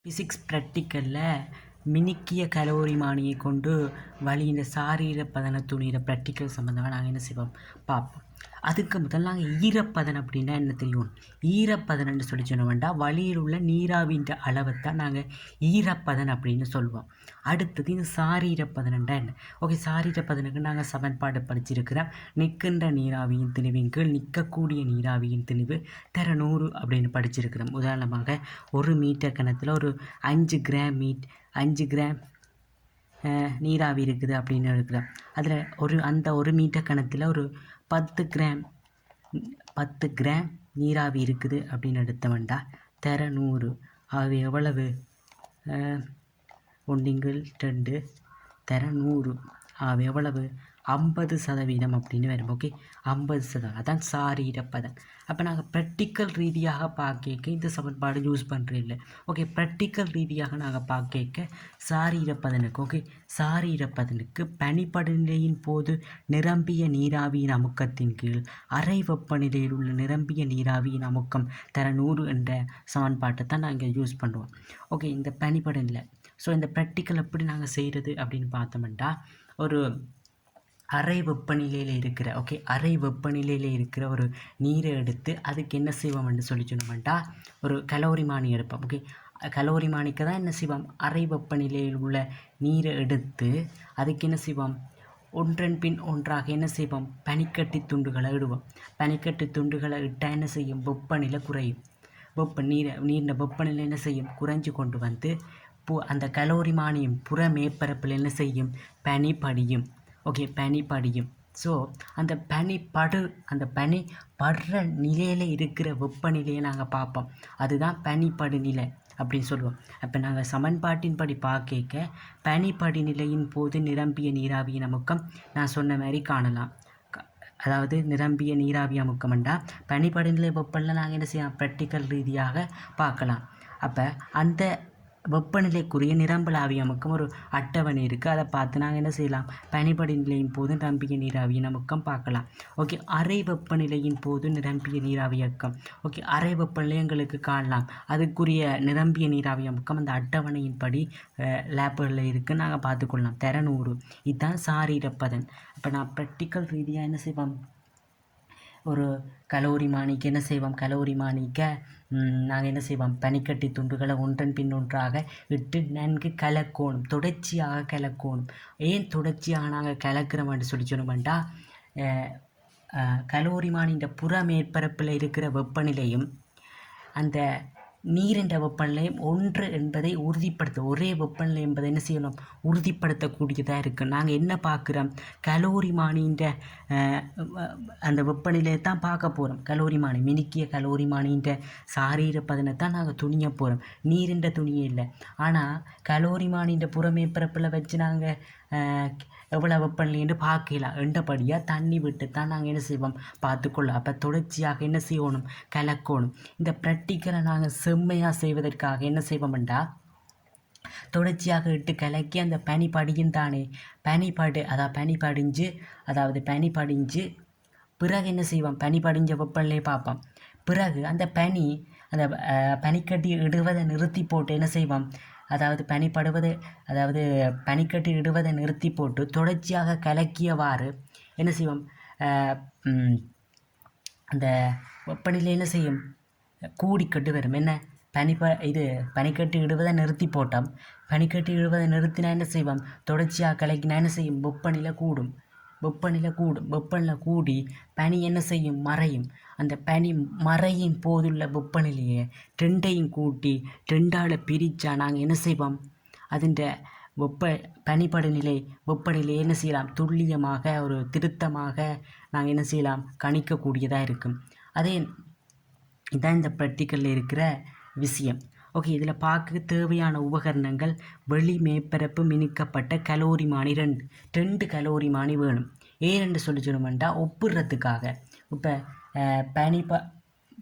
Physics ப்ராக்டிக்கலில் மினுக்கிய கலோரிமானியை கொண்டு வழியின் சாரீர பதன துணிகிற practical சம்மந்தமாக நாங்கள் என்ன செய்வோம் பார்ப்போம். அதுக்கு முதல் நாங்கள் ஈரப்பதன் அப்படின்னா என்ன தெரியும்? ஈரப்பதன்னு சொல்லி சொன்னோம்டா வழியில் உள்ள நீராவின் அளவைத்தான் நாங்கள் ஈரப்பதன் அப்படின்னு சொல்லுவோம். அடுத்தது இந்த சாரீரப்பதனண்டா என்ன? ஓகே, சாரீரப்பதனுக்கு நாங்கள் சமன்பாடு படிச்சிருக்கிறோம். நிற்கின்ற நீராவியின் திணிவின் கீழ் நிற்கக்கூடிய நீராவியின் திணிவு தர 100 அப்படின்னு படிச்சிருக்கிறோம். உதாரணமாக 1 மீட்டர் கணத்தில் ஒரு 5 கிராம் நீராவி இருக்குது அப்படின்னு இருக்கிறோம். அதில் அந்த 1 மீட்டர் கணத்தில் ஒரு 10 கிராம் நீராவி இருக்குது அப்படின்னு எடுத்தவன்டா தர 100. ஆகவே எவ்வளவு? 1/2 தர 100. ஆகவே எவ்வளவு? 50% அப்படின்னு வரும். ஓகே, 50%. அதான் சாரீரப்பதன். அப்போ நாங்கள் ப்ராக்டிக்கல் ரீதியாக பார்க்க இந்த சமன்பாடு யூஸ் பண்ணுறது இல்லை. ஓகே, ப்ராக்டிக்கல் ரீதியாக நாங்கள் பார்க்க சாரீரப்பதனுக்கு சாரீரப்பதனுக்கு பனிப்படுநிலையின் போது நிரம்பிய நீராவியின் அமுக்கத்தின் கீழ் அறை வெப்பநிலையில் உள்ள நிரம்பிய நீராவியின் அமுக்கம் தர 100 என்ற சமன்பாட்டை தான் நாங்கள் யூஸ் பண்ணுவோம். ஓகே, இந்த பனிப்படுநிலை. ஸோ இந்த ப்ராக்டிக்கல் எப்படி நாங்கள் செய்கிறது அப்படின்னு பார்த்தோம்னா, ஒரு அறை வெப்பநிலையில் இருக்கிற ஒரு நீரை எடுத்து அதுக்கு என்ன செய்வோம்னு சொல்லி சொன்னோம்னா ஒரு கலோரிமானி எடுப்போம். ஓகே, கலோரிமானிக்கு தான் என்ன செய்வோம்? அறை வெப்பநிலையில் உள்ள நீரை எடுத்து அதுக்கு என்ன செய்வோம்? ஒன்றன் பின் ஒன்றாக என்ன செய்வோம்? பனிக்கட்டி துண்டுகளை இடுவோம். பனிக்கட்டி துண்டுகளை இட்டால் என்ன செய்யும்? வெப்பநிலை குறையும். நீரின் வெப்பநிலை என்ன செய்யும்? குறைஞ்சு கொண்டு வந்து அந்த கலோரிமானியும் புற மேற்பரப்பில் என்ன செய்யும்? பனி படியும். ஓகே, பனி படியும். ஸோ அந்த பனி படுற நிலையில் இருக்கிற வெப்பநிலையை நாங்கள் பார்ப்போம். அதுதான் பனிப்படுநிலை அப்படின்னு சொல்லுவோம். அப்போ நாங்கள் சமன்பாட்டின்படி பார்க்க பனிப்படிநிலையின் போது நிரம்பிய நீராவியின் அமுக்கம் நான் சொன்ன மாதிரி காணலாம். அதாவது நிரம்பிய நீராவி அமுக்கம்ண்டா பனிப்படிநிலை வெப்பநிலை நாங்கள் என்ன செய்யலாம்? ப்ராக்டிக்கல் ரீதியாக பார்க்கலாம். அப்போ அந்த வெப்பநிலைக்குரிய நிரம்பலாவி அமுக்கம் ஒரு அட்டவணை இருக்குது. அதை பார்த்து நாங்கள் என்ன செய்யலாம்? பனிப்படிநிலையின் போது நிரம்பிய நீராவியின் அமுக்கம் பார்க்கலாம். ஓகே, அறை வெப்பநிலையின் போது நிரம்பிய நீராவி அமுக்கம். ஓகே, அறை வெப்பநிலை எங்களுக்கு காணலாம். அதுக்குரிய நிரம்பிய நீராவி அமுக்கம் அந்த அட்டவணையின்படி லேப்புகளில் இருக்குது, நாங்கள் பார்த்துக்கொள்ளலாம். தர 100. இதுதான் சாரீரப்பதன். அப்போ நான் ப்ராக்டிக்கல் ரீதியாக என்ன செய்வோம்? ஒரு கலோரிமானிக்கு என்ன செய்வோம்? கலோரிமானிக்க நாங்கள் என்ன செய்வோம்? பனிக்கட்டி துண்டுகளை ஒன்றன் பின் ஒன்றாக இட்டு நன்கு கலக்கணும், தொடர்ச்சியாக கலக்கணும். ஏன் தொடர்ச்சியாக நாங்கள் கலக்கிறோம்னு சொல்லி சொன்னோம்டா கலோரிமானின் புற மேற்பரப்பில் இருக்கிற வெப்பநிலையும் அந்த நீரின் வெப்பநிலையும் ஒன்று என்பதை ஒரே வெப்பநிலை என்பதை என்ன செய்யணும்? உறுதிப்படுத்தக்கூடியதாக இருக்குது. நாங்கள் என்ன பார்க்குறோம்? கலோரிமானின் அந்த வெப்பநிலையை தான் பார்க்க போகிறோம். கலோரிமானி மினுக்கிய கலோரிமானின் சாரீரப்பதனை தான் நாங்கள் துணிய போகிறோம். நீரின் துணியே இல்லை. ஆனால் கலோரிமானின் புறமேற்பரப்பில் வச்சு நாங்கள் எவ்வளோ வெப்பநிலைன்னு பார்க்கலாம். என்றபடியாக தண்ணி விட்டு தான் நாங்கள் என்ன செய்வோம்? பார்த்துக்கொள்ளலாம். அப்போ தொடர்ச்சியாக என்ன செய்யணும்? கலக்கணும். இந்த ப்ராக்டிக்கலை நாங்கள் செம்மையாக செய்வதற்காக என்ன செய்வோம்டா தொடர்ச்சியாக இட்டு கலக்கி அந்த பனி படியும் தானே பனி படிஞ்சு பிறகு என்ன செய்வோம்? பனி படிஞ்ச வெப்பநிலையை பார்ப்போம். பிறகு அந்த பனிக்கட்டி இடுவதை நிறுத்தி போட்டு என்ன செய்வோம்? பனிக்கட்டி இடுவதை நிறுத்தி போட்டு தொடர்ச்சியாக கலக்கியவாறு என்ன செய்வோம்? அந்த வெப்பநிலை என்ன செய்யும்? கூடிக்கட்டு வரும். என்ன பனிக்கட்டி இடுவதை நிறுத்தி போட்டோம். பனிக்கட்டி இடுவதை நிறுத்தினா என்ன செய்வோம்? தொடர்ச்சியாக கலக்கினா என்ன செய்யும்? வெப்பநிலை கூடும். வெப்பநிலை கூடி பனி என்ன செய்யும்? மறையும். அந்த பனி மறையும் போதுள்ள வெப்பநிலையை ரெண்டையும் கூட்டி 2ஆல் பிரித்தா நாங்கள் என்ன செய்வோம்? அதிൻ്റെ வெப்பநிலை என்ன செய்யலாம்? துல்லியமாக ஒரு திருத்தமாக நாங்கள் என்ன செய்யலாம்? கணிக்கக்கூடியதாக இருக்கும். இதான் இந்த ப்ராக்டிக்கலில் இருக்கிற விஷயம். ஓகே, இதில் பார்க்க தேவையான உபகரணங்கள் வெளி மேற்பரப்பு மினுக்கப்பட்ட கலோரிமானி 2 கலோரிமானி வேணும். ஏன்னு சொல்லி சொல்லணும்டா ஒப்புடுறதுக்காக. இப்போ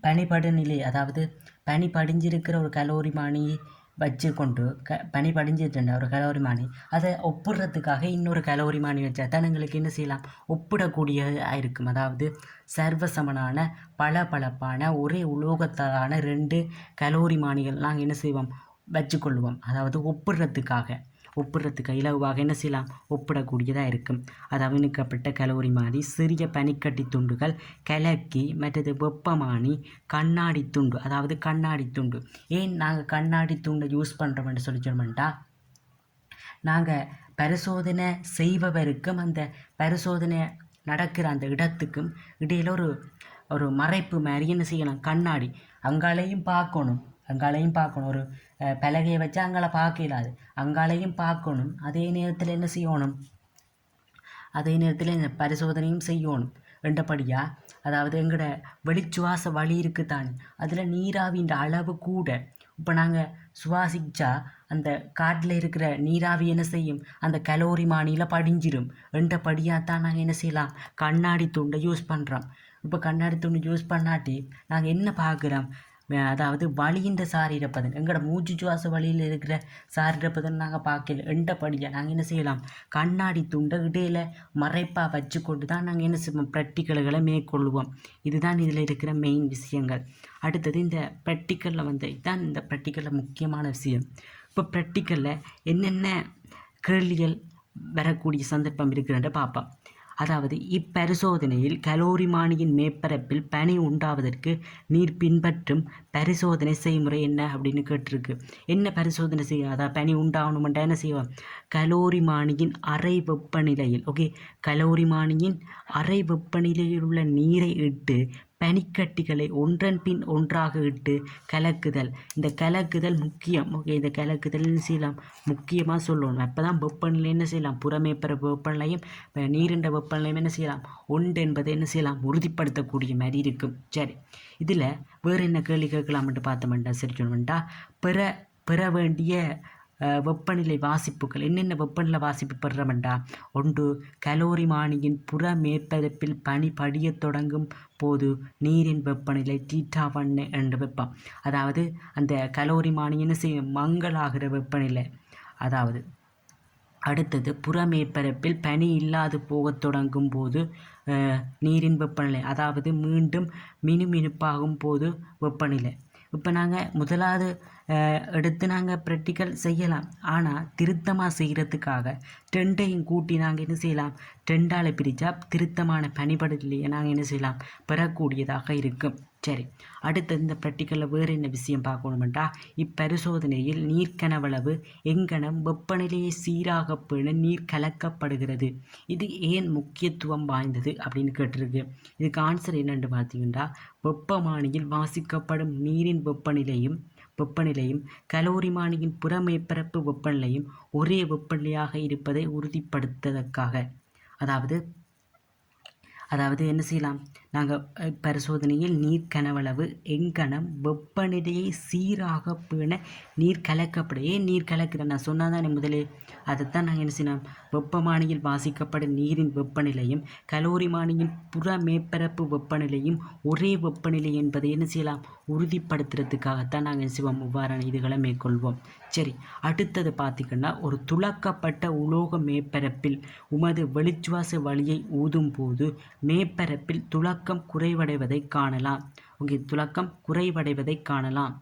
பனிப்படுநிலை அதாவது பனி படிஞ்சிருக்கிற ஒரு கலோரிமானி வச்சு கொண்டு பனி படிஞ்சிட்டுண்டா ஒரு கலோரிமானி அதை ஒப்புடுறதுக்காக இன்னொரு கலோரிமானி வச்சா தான் எங்களுக்கு என்ன செய்யலாம்? ஒப்பிடக்கூடியதாக இருக்கும். அதாவது சர்வசமனான பளபளப்பான ஒரே உலோகத்தாலான 2 கலோரிமானிகள் நாங்கள் என்ன செய்வோம்? வச்சுக்கொள்வோம். அதாவது ஒப்பிடுறதுக்காக இலகுவாக என்ன செய்யலாம், ஒப்பிடக்கூடியதாக இருக்கும். அது அவிழ்க்கப்பட்ட கலோரி மாதிரி சிறிய பனிக்கட்டி துண்டுகள் கலக்கி மற்றது வெப்பமானி கண்ணாடி துண்டு, அதாவது கண்ணாடி துண்டு. ஏன் நாங்கள் கண்ணாடி துண்டை யூஸ் பண்ணுறோம்னு சொல்லி சொன்னோம்னா, நாங்கள் பரிசோதனை செய்பவருக்கும் அந்த பரிசோதனை நடக்கிற அந்த இடத்துக்கும் இடையில் ஒரு மறைப்பு மாதிரி என்ன செய்யலாம், கண்ணாடி அங்காலையும் பார்க்கணும். ஒரு பலகையை வச்சு அங்கால பார்க்க இயலாது, அங்காலையும் பார்க்கணும். அதே நேரத்தில் என்ன செய்யணும், அதே நேரத்தில் இந்த பரிசோதனையும் செய்யணும் என்றபடியா. அதாவது எங்களோட வெளிச்சுவாச வழி இருக்குத்தானே, அதில் நீராவின்ற அளவு கூட. இப்போ நாங்கள் சுவாசிச்சா அந்த காட்டில் இருக்கிற நீராவி என்ன செய்யும், அந்த கலோரி மானியில் படிஞ்சிடும் என்றபடியாக தான் நாங்கள் என்ன செய்யலாம், கண்ணாடி துண்டை யூஸ் பண்ணுறோம். இப்போ கண்ணாடி துண்டு யூஸ் பண்ணாட்டி நாங்கள் என்ன பார்க்குறோம், அதாவது வழியின் சார் இருப்பதன், எங்களோட மூச்சு சுவாச வழியில் இருக்கிற சார் இருப்பதன் நாங்கள் பார்க்கல என்றபடியாக நாங்கள் என்ன செய்யலாம், கண்ணாடி துண்டை இடையில் மறைப்பாக வச்சு கொண்டு தான் நாங்கள் என்ன செய்வோம், ப்ராக்டிக்கல்களை மேற்கொள்வோம். இதுதான் இதில் இருக்கிற மெயின் விஷயங்கள். அடுத்தது இந்த ப்ராக்டிக்கலில் இதுதான் இந்த ப்ராக்டிக்கலில் முக்கியமான விஷயம். இப்போ ப்ராக்டிக்கலில் என்னென்ன கேள்விகள் வரக்கூடிய சந்தர்ப்பம் இருக்குன்ற பார்ப்போம். அதாவது இப்பரிசோதனையில் கலோரிமானியின் மேற்பரப்பில் பனி உண்டாவதற்கு நீர் பின்பற்றும் பரிசோதனை செய்முறை என்ன அப்படின்னு கேட்டிருக்கு. என்ன பரிசோதனை செய்ய, அதாவது பனி உண்டாகணுமெண்டா என்ன செய்வோம், கலோரிமானியின் அறை வெப்பநிலையில் கலோரிமானியின் அறை வெப்பநிலையில் உள்ள நீரை இட்டு பனிக்கட்டிகளை ஒன்றன் பின் ஒன்றாக இட்டு கலக்குதல். இந்த கலக்குதல் முக்கியம். இந்த கலக்குதல் என்ன செய்யலாம், முக்கியமாக சொல்லணும். அப்போ தான் வெப்பநிலை என்ன செய்யலாம், புறமேற்பரப்பு வெப்பநிலையும் நீரின்ற வெப்பநிலையும் என்ன செய்யலாம், ஒன்று என்பதை என்ன செய்யலாம், உறுதிப்படுத்தக்கூடிய மாதிரி இருக்கும். சரி, இதில் வேறு என்ன கேள்வி கேட்கலாம்ட்டு பார்த்தோம்டா, சரி சொன்னோம்டா, பெற வேண்டிய வெப்பநிலை வாசிப்புகள் என்னென்ன வெப்பநிலை வாசிப்பு பெறுறமெண்டா, ஒன்று கலோரிமானியின் புற மேற்பரப்பில் பனி படிய தொடங்கும் போது நீரின் வெப்பநிலை θ1 என்ற வெப்பம். அதாவது அந்த கலோரிமானி என்ன செய்யும், மங்கலாகிற வெப்பநிலை. அதாவது அடுத்தது புறமேற்பரப்பில் பனி இல்லாது போகத் தொடங்கும் போது நீரின் வெப்பநிலை, அதாவது மீண்டும் மினுமினுப்பாகும் போது வெப்பநிலை. இப்போ நாங்கள் முதலாவது எடுத்து நாங்கள் ப்ராக்டிக்கல் செய்யலாம். ஆனால் திருத்தமாக செய்கிறதுக்காக ரெண்டையும் கூட்டி நாங்கள் என்ன செய்யலாம், ரெண்டால் பிரித்தா திருத்தமான பனிபடலையே நாங்கள் என்ன செய்யலாம், பெறக்கூடியதாக இருக்கும். சரி, அடுத்து இந்த ப்ராக்டிக்கலில் வேறு என்ன விஷயம் பார்க்கணுமெண்டா, இப்பரிசோதனையில் நீர்க்கனவளவு எங்கனம் வெப்பநிலையை சீராக பேண நீர் கலக்கப்படுகிறது. இது ஏன் முக்கியத்துவம் வாய்ந்தது அப்படின்னு கேட்டிருக்கு. இதுக்கு ஆன்சர் என்னென்று பார்த்தீங்கன்னா, வெப்பமானியில் வாசிக்கப்படும் நீரின் வெப்பநிலையும் கலோரிமானியின் புறமேற்பரப்பு வெப்பநிலையும் ஒரே வெப்பநிலையாக இருப்பதை உறுதிப்படுத்துவதற்காக. அதாவது என்ன செய்யலாம், நாங்கள் பரிசோதனையில் நீர் கனவளவு எங்கனம் வெப்பநிலையை சீராக பேண நீர் கலக்கப்படும். ஏன் நீர் கலக்கிற நான் சொன்னால் தானே முதலே, அதைத்தான் நாங்கள் என்ன செய்யலாம், வெப்பமானியில் வாசிக்கப்படும் நீரின் வெப்பநிலையும் கலோரிமானியின் புற மேற்பரப்பு வெப்பநிலையும் ஒரே வெப்பநிலை என்பதை என்ன செய்யலாம், உறுதிப்படுத்துறதுக்காகத்தான் நாங்கள் என்ன செய்வோம், இவ்வாறான இதுகளை மேற்கொள்வோம். சரி, அடுத்தது பார்த்திங்கன்னா, ஒரு துளக்கப்பட்ட உலோக மேற்பரப்பில் உமது வெளிச்சுவாச வழியை ஊதும் போது மேற்பரப்பில் துளக்கம் குறைவடைவதை காணலாம். துளக்கம் குறைவடைவதை காணலாம்.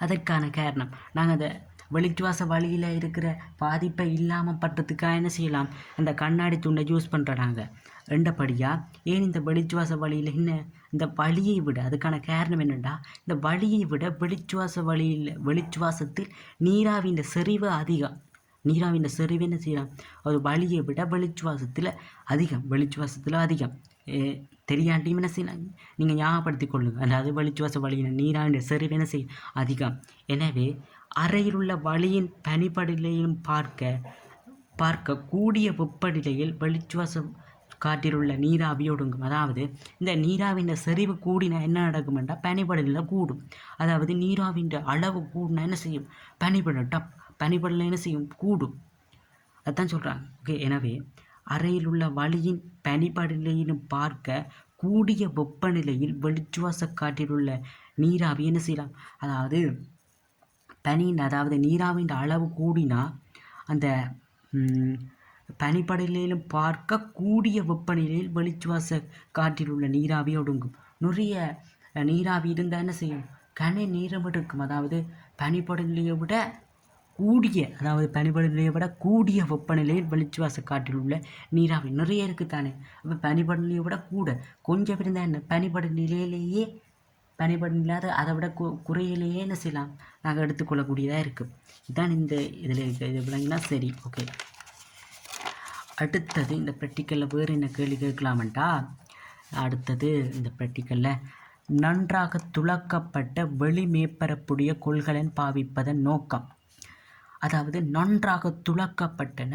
அதற்கான காரணம், நாங்கள் அந்த வெளிச்சுவாச வழியில் இருக்கிற பாதிப்பை இல்லாமல் படுறதுக்காக என்ன செய்யலாம், அந்த கண்ணாடி துண்டை யூஸ் பண்ணுறாங்க. ரெண்டபடியாக ஏன் இந்த வெளிச்சுவாச வழியில் என்ன இந்த வழியை விட, அதுக்கான காரணம் என்னென்னா, இந்த வழியை விட வெளிச்சுவாசத்தில் நீராவின் செறிவு அதிகம். நீராவின் செறிவு என்ன செய்யலாம், அது வழியை விட வெளிச்சுவாசத்தில் அதிகம். தெரியாண்டியும் என்ன செய்யலாம், நீங்கள் ஞாபகப்படுத்தி கொள்ளுங்கள். அதாவது வெளிச்சுவாச வழியின் நீராவின் செறிவு என்ன செய்யும், அதிகம். எனவே அறையில் உள்ள வழியின் பனிப்படிலையும் பார்க்க கூடிய வெப்பநிலையில் வெளிச்சுவாச காற்றில் உள்ள நீராவி ஒடுங்கும். அதாவது இந்த நீராவின் செறிவு கூடினா என்ன நடக்குமெண்டா, பனிப்படலில் கூடும். அதாவது நீராவின் அளவு கூடினா என்ன செய்யும், பனிப்படலில் என்ன செய்யும், கூடும். அதுதான் சொல்கிறாங்க. ஓகே, எனவே அறையில் உள்ள வழியின் பனிப்படலையிலும் பார்க்க கூடிய வெப்பநிலையில் வெளிச்சுவாச காற்றில் உள்ள நீராவி என்ன செய்யலாம், அதாவது நீராவின் அளவு கூடினா அந்த பனிப்படலிலும் பார்க்க கூடிய வெப்பநிலையில் வெளிச்சுவாச காற்றில் உள்ள நீராவி ஒடுங்கும். நிறைய நீராவி இருந்தால் என்ன செய்யும், கன நேரம் எடுக்கும். அதாவது பனிப்படநிலையை விட கூடிய, அதாவது பனிப்படநிலையை விட கூடிய வெப்பநிலையில் வெளிச்சுவாச காற்றில் உள்ள நீராவி நிறைய இருக்குத்தானே. அப்போ பனிப்படநிலையை விட கூட கொஞ்சம் இருந்தால் என்ன, பனிப்படநிலையிலேயே பனிப்படநிலையாத அதை விட குறையிலேயே என்ன செய்யலாம், நாங்கள் எடுத்துக்கொள்ளக்கூடியதாக இருக்குது. இதுதான் இந்த இதில் இருக்க. இது விளங்கினா சரி. ஓகே, அடுத்தது இந்த ப்ராக்டிக்கலில் வேறு என்ன கேள்வி கேட்கலாமண்டா. அடுத்தது இந்த ப்ராக்டிக்கலில் நன்றாக துளக்கப்பட்ட வெளி மேற்பரப்புடைய கொள்கலன் பாவிப்பதன் நோக்கம். அதாவது நன்றாக துளக்கப்பட்ட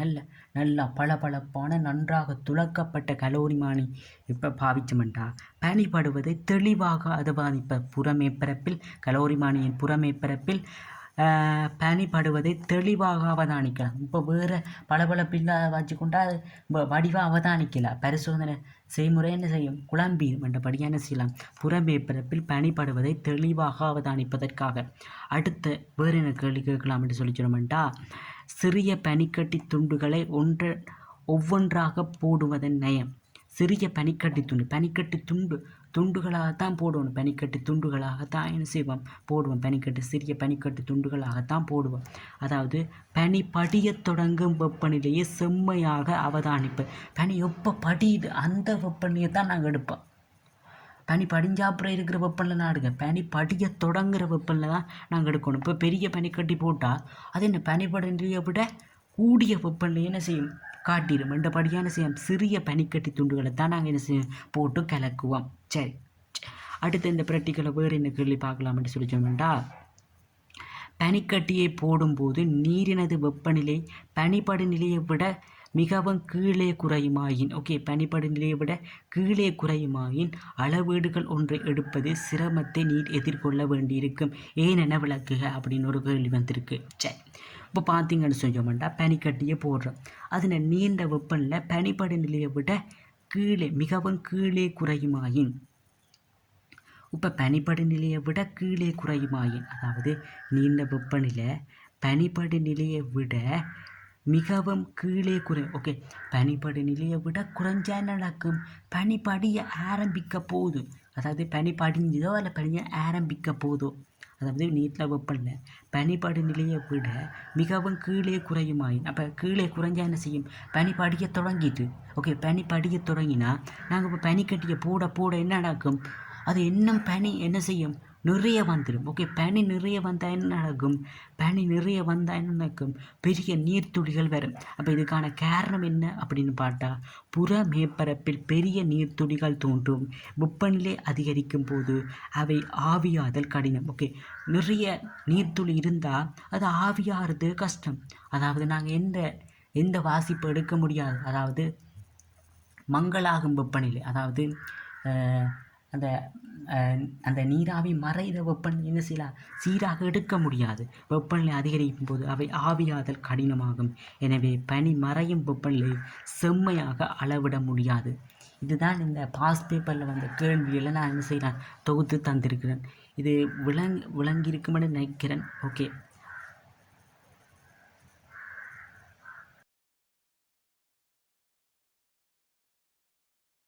நல்லா பளபளப்பான நன்றாக துளக்கப்பட்ட கலோரிமானி இப்போ பாவிச்சோம்டா பனிப்படுவதை தெளிவாக அவதானிப்ப புறமேற்பரப்பில் கலோரிமானியின் புறமேற்பரப்பில் பனிப்படுவதை தெளிவாக அவதானிக்கலாம். இப்போ வேறு பளபளப்பில்லாத வச்சுக்கொண்டா வடிவாக அவதானிக்கலாம். பரிசோதனை செய்முறை என்ன செய்யும், குழம்பி மற்றபடியாக என்ன செய்யலாம், புறமேற்பரப்பில் பனிப்படுவதை தெளிவாக அவதானிப்பதற்காக. அடுத்த வேறு என்ன கேள்வி கேட்கலாம் என்று சொல்லி சொல்லமெண்டா, சிறிய பனிக்கட்டி துண்டுகளை ஒவ்வொன்றாக போடுவதன் நயம். சிறிய பனிக்கட்டி துண்டுகளாகத்தான் போடுவோம். பனிக்கட்டி துண்டுகளாகத்தான் என்ன செய்வோம், போடுவோம். சிறிய பனிக்கட்டி துண்டுகளாகத்தான் போடுவோம். அதாவது பனி படியத் தொடங்கும் வெப்பநிலையை செம்மையாக அவதானிப்பு. பனி எப்போ படியுது அந்த வெப்பநிலையை தான் நாங்கள் எடுப்போம். பனி படிஞ்சாப்புறம் இருக்கிற வெப்பநிலை நான் எடுக்க, பனி படிய தொடங்குகிற வெப்பநிலை தான் நாங்கள் எடுக்கணும். இப்போ பெரிய பனிக்கட்டி போட்டால் அது என்ன பனிப்படநிலையை விட கூடிய வெப்பநிலை என்ன செய்யும், காட்டிடும். மண்டபடியான செய்யும் சிறிய பனிக்கட்டி துண்டுகளை தான் நாங்கள் என்ன செய்யும், போட்டு கலக்குவோம். சரி, அடுத்து இந்த ப்ராக்டிக்கலை வேறு என்ன கேள்வி பார்க்கலாம்னு சொல்லி சொன்னோம்டா, பனிக்கட்டியை போடும்போது நீரினது வெப்பநிலை பனிப்படு நிலையை விட மிகவும் கீழே குறையுமாயின், ஓகே, பனிப்படு நிலையை விட கீழே குறையுமாயின் அளவீடுகள் ஒன்றை எடுப்பது சிரமத்தை நீர் எதிர்கொள்ள வேண்டியிருக்கும். ஏனென விளக்குக அப்படின்னு ஒரு கேள்வி வந்திருக்கு. சரி, இப்போ பார்த்தீங்கன்னு சொல்லிச்சோம்டா பனிக்கட்டியை போடுறோம். அதில் நீண்ட வெப்பநிலை பனிப்படு நிலையை விட மிகவும் கீழே குறையுமாயின், இப்போ பனிப்படு நிலையை விட கீழே குறையுமாயின், அதாவது நீண்ட வெப்பநிலை பனிப்படு நிலையை விட மிகவும் கீழே ஓகே, பனிப்படு நிலையை விட குறைஞ்சா நடக்கும், பனி படிய ஆரம்பிக்க போகுது. அதாவது பனி படிஞ்சதோ இல்லை பனியை ஆரம்பிக்க போதோ, அதாவது நீட்டில் வெப்பநிலை பனிப்படு நிலையை விட மிகவும் கீழே குறையுமாயின், அப்போ கீழே குறைஞ்சா என்ன செய்யும், பனி படிய தொடங்கிட்டு. ஓகே, பனி படிய தொடங்கினா நாங்கள் இப்போ பனிக்கட்டியை போட என்ன நடக்கும், அது இன்னும் பனி என்ன செய்யும், நிறைய வந்துடும். ஓகே, பனி நிறைய வந்தால் என்ன நடக்கும், பெரிய நீர்த்துளிகள் வரும். அப்போ இதுக்கான காரணம் என்ன அப்படின்னு பார்த்தா, புற மேற்பரப்பில் பெரிய நீர்த்துளிகள் தோன்றும். வெப்பநிலை அதிகரிக்கும் போது அவை ஆவியாதல் கடினம். ஓகே, நிறைய நீர்த்துளி இருந்தால் அது ஆவியாகிறது கஷ்டம். அதாவது நாங்கள் எந்த வாசிப்பு எடுக்க முடியாது. அதாவது மங்களாகும் வெப்பநிலை, அதாவது அந்த நீராவி மறைகிற வெப்பநிலை என்ன செய்யலாம், சீராக எடுக்க முடியாது. வெப்பநிலை அதிகரிக்கும் போது அவை ஆவியாதல் கடினமாகும். எனவே பனி மறையும் வெப்பநிலை செம்மையாக அளவிட முடியாது. இதுதான் இந்த பாஸ் பேப்பரில் வந்த கேள்வியில் நான் என்ன செய்யலாம், தொகுத்து தந்திருக்கிறேன். இது விளங்கியிருக்குமென்னு நினைக்கிறேன். ஓகே.